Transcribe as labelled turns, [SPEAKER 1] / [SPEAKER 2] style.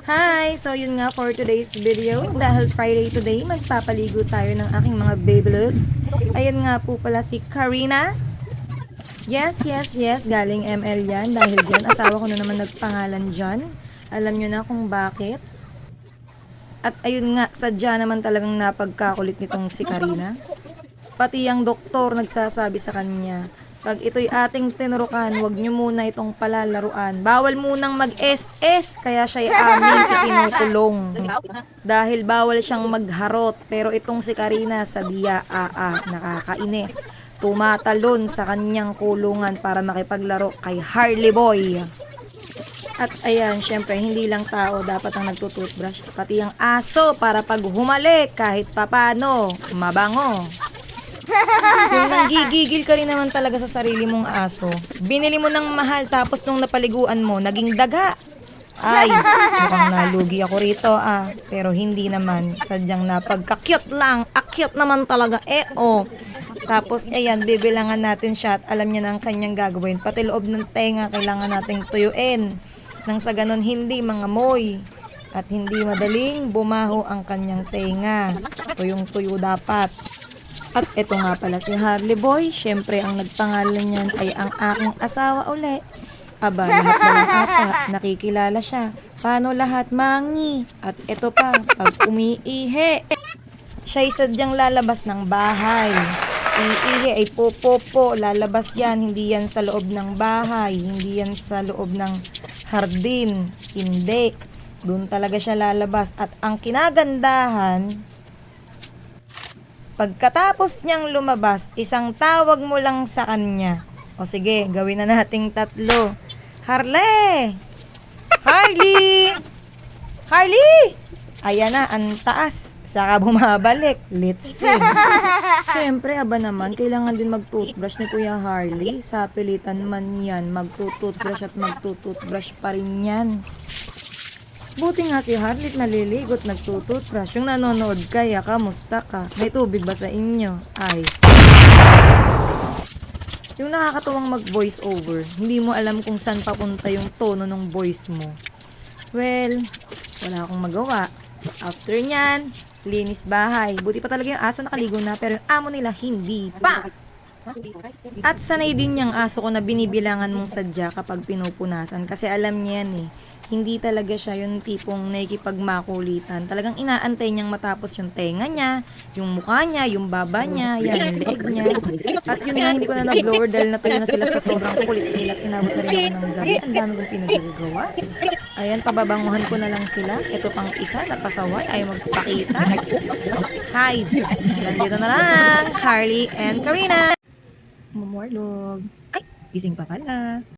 [SPEAKER 1] Hi! So yun nga for today's video. Dahil Friday today, magpapaligo tayo ng aking mga baby loves. Ayun nga po pala si Karina. Yes, galing ML yan. Dahil dyan, asawa ko na naman nagpangalan dyan. Alam nyo na kung bakit. At ayun nga, sadya naman talagang napagkakulit nitong si Karina. Pati ang doktor nagsasabi sa kanya, pag ito'y ating tinurukan, huwag nyo muna itong palalaruan. Bawal munang mag-SS, kaya siya'y amin ikinukulong. Dahil bawal siyang magharot, pero itong si Karina sa nakakainis. Tumatalon sa kanyang kulungan para makipaglaro kay Harley Boy. At ayan, syempre, hindi lang tao dapat ang nagtutoothbrush. Pati ang aso para pag humalik, kahit papano, mabango. Yung nanggigigil ka rin naman talaga sa sarili mong aso. Binili mo ng mahal tapos nung napaliguan mo, naging daga. Ay, mukhang nalugi ako rito Pero hindi naman, sadyang napagka-cute lang. Cute naman talaga, Tapos, ayan, bibilangan natin siya at alam niya na ang kanyang gagawin. Pati loob ng tenga, kailangan nating tuyuin. Nang sa ganon, hindi mangamoy. At hindi madaling bumaho ang kanyang tenga. Tuyong-tuyo dapat. At ito nga pala si Harley Boy. Syempre, ang nagpangalan niyan ay ang aking asawa uli. Aba, lahat na lang ata. Nakikilala siya. Paano lahat, mangi? At ito pa, pag umiihi, siya'y sadyang lalabas ng bahay. Iihi ay popopo. Lalabas yan. Hindi yan sa loob ng bahay. Hindi yan sa loob ng hardin. Hindi. Doon talaga siya lalabas. At ang kinagandahan, pagkatapos niyang lumabas, isang tawag mo lang sa kanya. O sige, gawin na nating tatlo. Harley! Harley! Harley! Ayan na, ang taas. Saka bumabalik. Let's see. Siyempre, aba naman, kailangan din mag-toothbrush ni Kuya Harley. Sa pilitan man yan, mag-toothbrush at mag-toothbrush pa rin yan. Buti nga si Harley naliligot, nagtututbrush. Yung nanonood kaya, kamusta ka? May tubig ba sa inyo? Ay. Yung nakakatuwang mag-voice over, hindi mo alam kung saan papunta yung tono ng voice mo. Well, wala akong magawa. After nyan, linis bahay. Buti pa talaga yung aso nakaligo na, pero yung amo nila hindi pa. At sanay din yung aso ko na binibilangan mong sadya kapag pinupunasan. Kasi alam niya yan hindi talaga siya yung tipong nakikipagmakulitan. Talagang inaantay niyang matapos yung tenga niya, yung mukha niya, yung baba niya, yan, yung leeg niya. At yun nga, hindi ko na na-blower dahil natuyo na sila sa sobrang kulit nila at inabot na rin ako ng gabi. Ang dami kong pinagagawa. Ayan, pababanguhan ko na lang sila. Ito pang isa, napasaway, ayaw magpakita. Highs! Hanggang dito na lang, Harley and Karina! Mamorlog. Ay, gising pa pala.